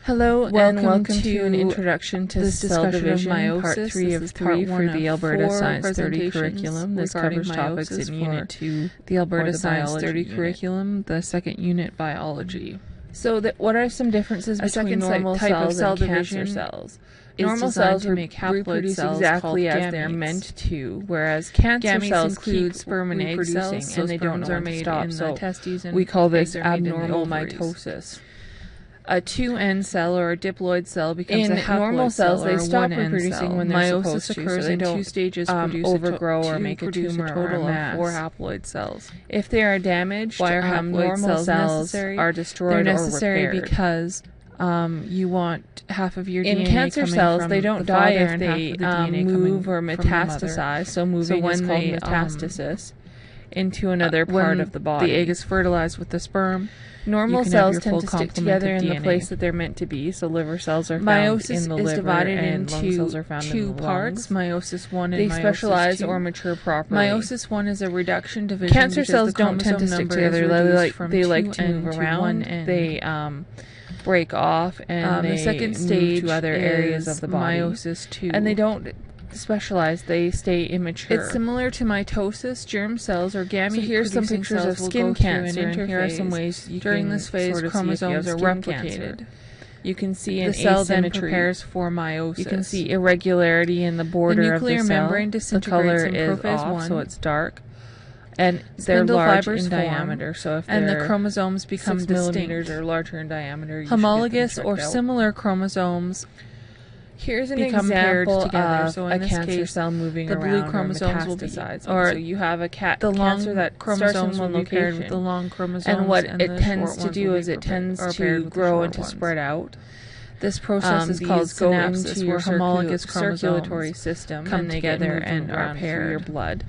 Hello and welcome to an introduction to cell division, part 3 of 3 for the Alberta Science 30 curriculum. This covers topics in Unit 2, the Alberta Science 30 curriculum, the second unit, biology. So what are some differences between normal cells and cancer cells? Normal cells reproduce exactly as they're meant to, whereas cancer cells include sperm and egg cells, and they don't are made in the testes, and we call this abnormal mitosis. A 2N cell or a diploid cell becomes a haploid normal cells. They stop reproducing when they're supposed to. Meiosis occurs in 2 stages, overgrow or make a tumor, total of 4 haploid cells. If they are damaged, normal cells are destroyed or repaired. They're necessary because you want half of your DNA in cancer cells. They don't die if they move or metastasize. So moving is called metastasis into another part of the body. The egg is fertilized with the sperm. Normal cells tend to stick together in the place that they're meant to be, so liver cells are found in the liver, divided into lung cells are found in the parts, meiosis 1 and meiosis 2. They specialize or mature properly. Meiosis 1 is a reduction division. Cancer cells don't tend to stick together. They like to move around. They break off, and the second stage move to other areas of the body. Meiosis 2. And they don't specialize, they stay immature. It's similar to mitosis. Germ cells or gamete. So here's some pictures of skin cancer, and here are some ways during this phase chromosomes are replicated. You can see an asymmetry. The cell then prepares for meiosis. You can see irregularity in the border of the cell. The nuclear membrane disintegrates in prophase 1, so it's dark. And they're large in diameter, so if the chromosomes become 6 millimeters or larger in diameter, homologous or similar chromosomes here's an example together. So in a cancer cell moving around, the blue chromosomes will be so you have a cancer that chromosomes will be paired with the long chromosomes, and what it tends to do is it tends to grow and to spread out. This process is called synapsis, where homologous circulatory system come together and are paired through your blood.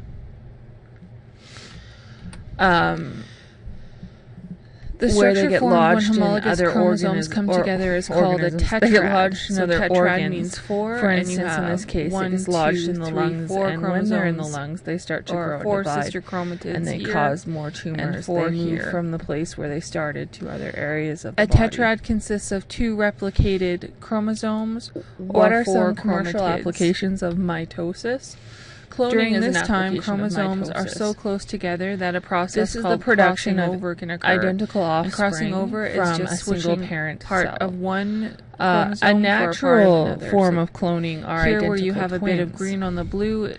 The structure they formed when homologous chromosomes come together is called a tetrad. They get lodged in other organs. Means 4, for instance, in this case, it is lodged in the lungs, and when they're in the lungs, they start to grow and divide, and they cause more tumors. They move from the place where they started to other areas of the body. A tetrad consists of 2 replicated chromosomes. What are some commercial applications of mitosis? During this time, chromosomes are so close together that a process called the production of can occur. Identical offspring. Crossing over is just a single parent part cell. Of one chromosome. A natural form of cloning are here, where you have twins. A bit of green on the blue.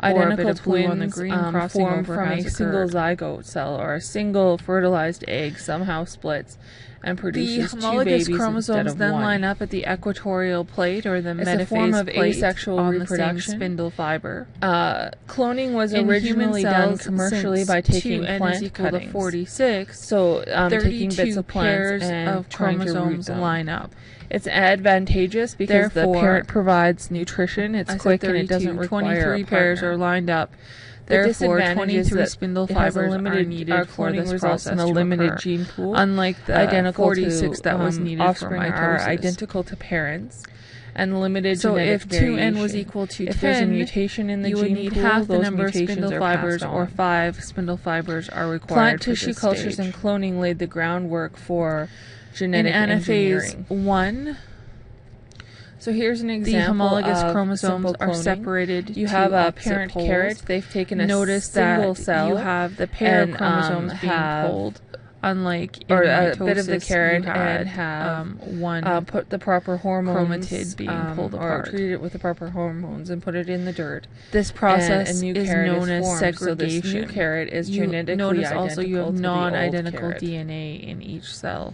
Identical twins on the green form from a single zygote cell or a single fertilized egg somehow splits and produces 2 babies chromosomes then line up at the equatorial plate or the metaphase plate asexual on reproduction. The same spindle fiber. Cloning was originally done commercially by taking plant cuttings. 46, so taking bits of plants and chromosomes line up. It's advantageous because the parent provides nutrition. It's quick and it doesn't require 23 pairs are lined up. Therefore, 23 spindle fibers are needed for this process in a limited gene pool. Unlike the identical 46 that was needed for mitosis. Are identical to parents and limited genetic variation. So if 2N was equal to 10, if there's a mutation in the gene pool, you would need half the number of spindle fibers, or 5 spindle fibers are required. Plant tissue cultures and cloning laid the groundwork for genetic engineering. Anaphase 1. So here's an example. The homologous chromosomes are separated. You have a parent carrot. They've taken a single cell. You have the pair of chromosomes being pulled. Unlike in mitosis, a bit of the carrot and have put the proper hormones being pulled apart, or treated it with the proper hormones and put it in the dirt. This process is known as segregation. So this new carrot is genetically identical. Notice also you have non-identical DNA in each cell.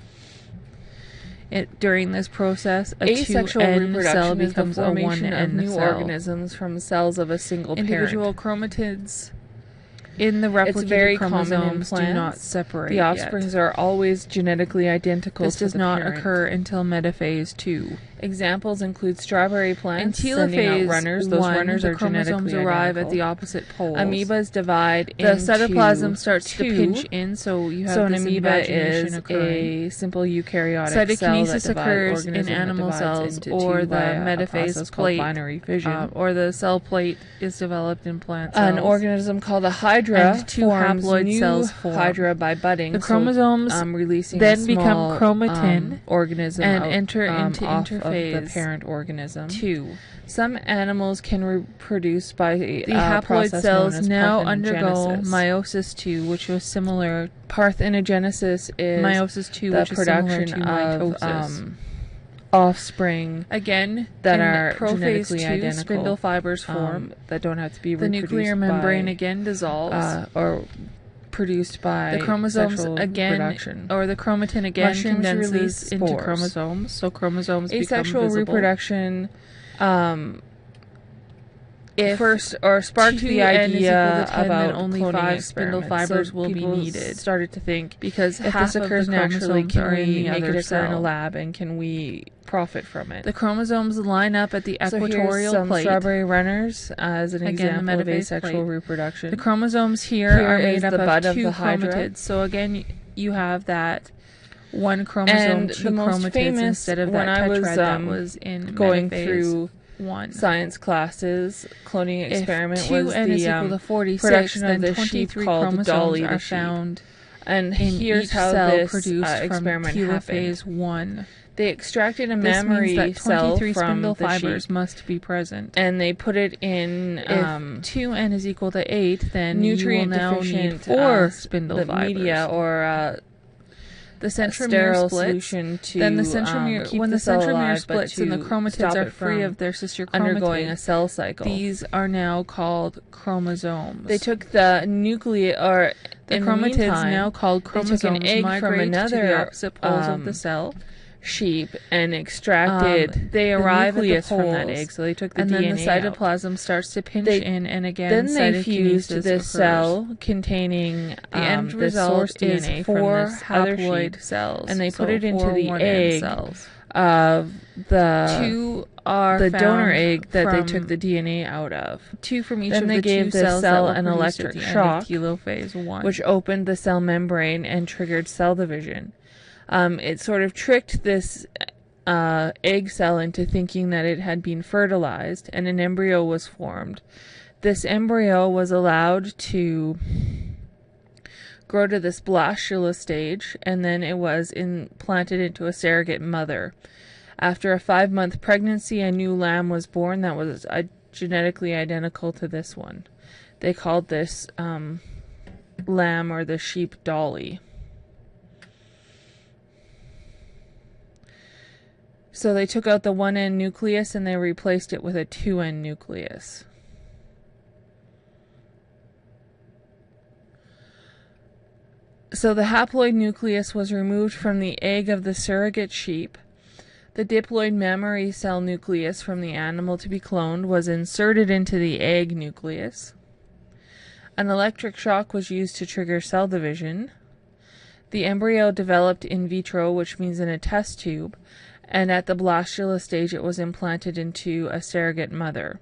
During this process, asexual reproduction becomes a 1N new organisms from cells of a single individual chromatids. In the replicated chromosomes do not separate. The offsprings are always genetically identical. This does not occur until metaphase 2. Examples include strawberry plants sending out runners. Those runners are chromosomes arrive at the opposite poles. Amoebas divide into the cytoplasm starts to pinch in, so you have an amoeba is a simple eukaryotic cell that occurs in animal cells, or the metaphase plate, binary fission, or the cell plate is developed in plant cells. An organism called a hydroid hydra and two forms haploid new cells form. hydra by budding. The chromosomes releasing then a small, become chromatin organism and out, enter into off interphase. of the parent organism. 2. Some animals can reproduce by The haploid cells now undergo meiosis. meiosis 2, which was similar. Parthenogenesis is Meiosis 2, the which is similar production to of mitosis. Offspring Again, that in are prophase genetically 2, identical, spindle fibers form. that don't have to be The reproduced nuclear membrane by, again dissolves. or produced by The chromosomes sexual again, reproduction. or the chromatin again, Mushrooms condenses release into spores. chromosomes, so chromosomes Asexual become visible. reproduction If first or sparked the 2n is idea equal to 10, about then only cloning 5 spindle experiments. fibers So will be people needed. started to think, Because if half this occurs of the naturally, chromosomes can are in we the make other it occur in a cell. lab, and can we profit from it? The chromosomes line up at the So here's equatorial some plate. strawberry runners as an Again, the example of metaphase asexual plate. reproduction. The chromosomes here are is made up the bud of of 2 the hydra. chromatids. So again, you have that one chromosome, And 2 the most chromatids famous, instead of when that I was, tetrad that was in going metaphase through 1. science classes, cloning experiment If was 2n the is equal to 46, production then of the sheep 23 called chromosomes Dolly the are sheep. found And in here's each how cell this produced from experiment telophase happened. 1. They extracted a This mammary means that cell 23 from spindle the fibers sheep, must be present. and they put it in If 2n is equal to 8, then nutrient you will now need deficient 4 spindle the fibers. media or The centromere sterile splits. solution to Then the centromere, keep when the the cell centromere alive, but splits and the to chromatids stop are it free from of their sister undergoing a chromatid, cell cycle. these are now called chromosomes. They took the nucleus, or the in chromatids, the meantime, now called chromosomes, they took an egg from migrate to the another opposite poles of the cell. sheep and extracted They the arrive nucleus at the from that poles, egg. So they took the and DNA then the out. cytoplasm starts to pinch They- in, and again, Then they fused cytokinesis this occurs. cell containing The end the result source is DNA 4 from this other haploid sheep, cells, and they so put it into 4 the 1N egg cells. of the 2 are the found donor egg that they from took the DNA out of, 2 from each Then of they the gave 2 this cells cell that were an produced electric at the shock, end of telophase 1. which opened the cell membrane and triggered cell division. It sort of tricked this egg cell into thinking that it had been fertilized, and an embryo was formed. This embryo was allowed to grow to this blastula stage, and then it was implanted into a surrogate mother. After a 5-month pregnancy, a new lamb was born that was genetically identical to this one. They called this lamb, or the sheep, Dolly. So they took out the 1N nucleus and they replaced it with a 2N nucleus. So the haploid nucleus was removed from the egg of the surrogate sheep. The diploid mammary cell nucleus from the animal to be cloned was inserted into the egg nucleus. An electric shock was used to trigger cell division. The embryo developed in vitro, which means in a test tube, and at the blastula stage it was implanted into a surrogate mother.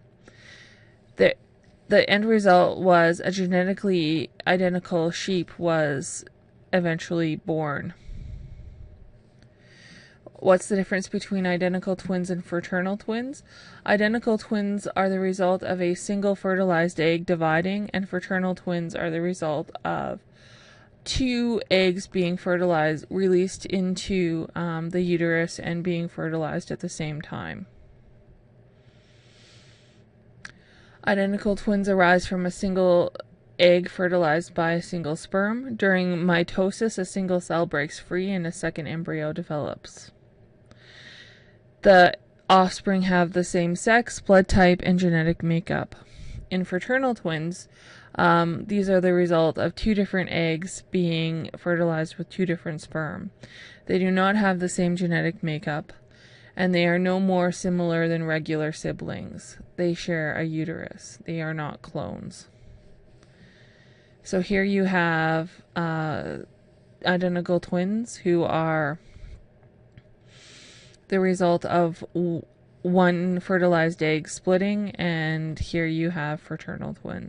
The end result was a genetically identical sheep was eventually born. What's the difference between identical twins and fraternal twins? Identical twins are the result of a single fertilized egg dividing, and fraternal twins are the result of 2 eggs being fertilized, released into the uterus and being fertilized at the same time. Identical twins arise from a single egg fertilized by a single sperm. During mitosis, a single cell breaks free and a second embryo develops. The offspring have the same sex, blood type, and genetic makeup. In fraternal twins, these are the result of 2 different eggs being fertilized with 2 different sperm. They do not have the same genetic makeup, and they are no more similar than regular siblings. They share a uterus. They are not clones. So here you have identical twins who are the result of 1 fertilized egg splitting, and here you have fraternal twins.